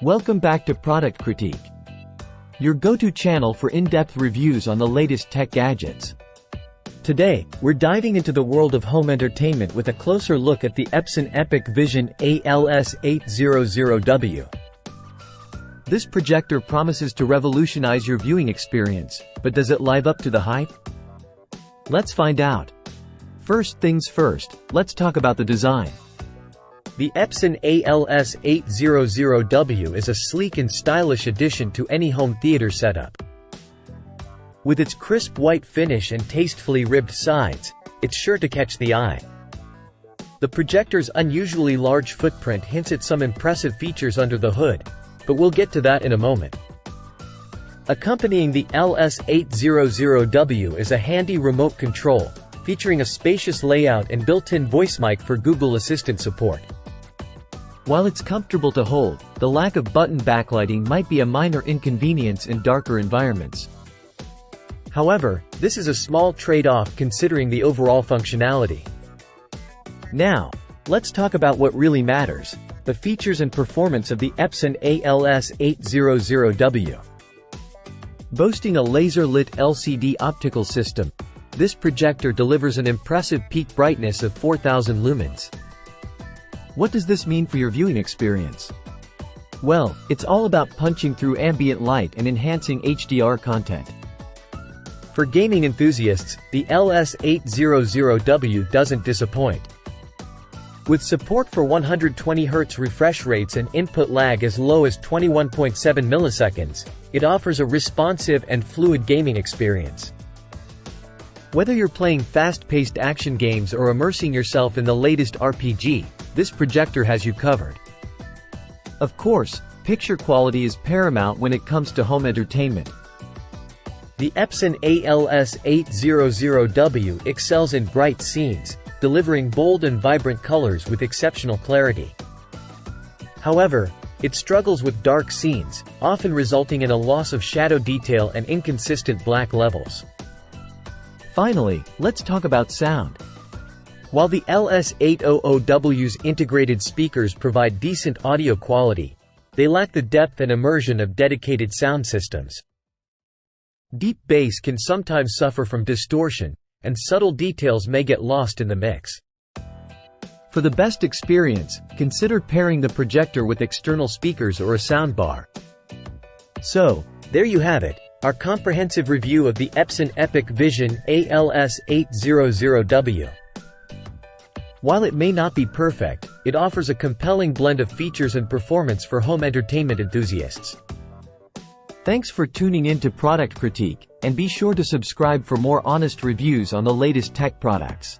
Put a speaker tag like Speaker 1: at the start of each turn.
Speaker 1: Welcome back to Product Critique, your go-to channel for in-depth reviews on the latest tech gadgets. Today, we're diving into the world of home entertainment with a closer look at the Epson EpiqVision EH-LS800W. This projector promises to revolutionize your viewing experience, but does it live up to the hype? Let's find out. First things first, let's talk about the design. The Epson EH-LS800W is a sleek and stylish addition to any home theater setup. With its crisp white finish and tastefully ribbed sides, it's sure to catch the eye. The projector's unusually large footprint hints at some impressive features under the hood, but we'll get to that in a moment. Accompanying the LS800W is a handy remote control, featuring a spacious layout and built-in voice mic for Google Assistant support. While it's comfortable to hold, the lack of button backlighting might be a minor inconvenience in darker environments. However, this is a small trade-off considering the overall functionality. Now, let's talk about what really matters: the features and performance of the Epson EH-LS800W. Boasting a laser-lit LCD optical system, this projector delivers an impressive peak brightness of 4,000 lumens. What does this mean for your viewing experience? Well, it's all about punching through ambient light and enhancing HDR content. For gaming enthusiasts, the LS800W doesn't disappoint. With support for 120Hz refresh rates and input lag as low as 21.7 milliseconds, it offers a responsive and fluid gaming experience. Whether you're playing fast-paced action games or immersing yourself in the latest RPG, this projector has you covered. Of course, picture quality is paramount when it comes to home entertainment. The Epson EH-LS800W excels in bright scenes, delivering bold and vibrant colors with exceptional clarity. However, it struggles with dark scenes, often resulting in a loss of shadow detail and inconsistent black levels. Finally, let's talk about sound. While the LS800W's integrated speakers provide decent audio quality, they lack the depth and immersion of dedicated sound systems. Deep bass can sometimes suffer from distortion, and subtle details may get lost in the mix. For the best experience, consider pairing the projector with external speakers or a soundbar. So, there you have it, our comprehensive review of the Epson EpiqVision EH-LS800W. While it may not be perfect, it offers a compelling blend of features and performance for home entertainment enthusiasts. Thanks for tuning in to Product Critique, and be sure to subscribe for more honest reviews on the latest tech products.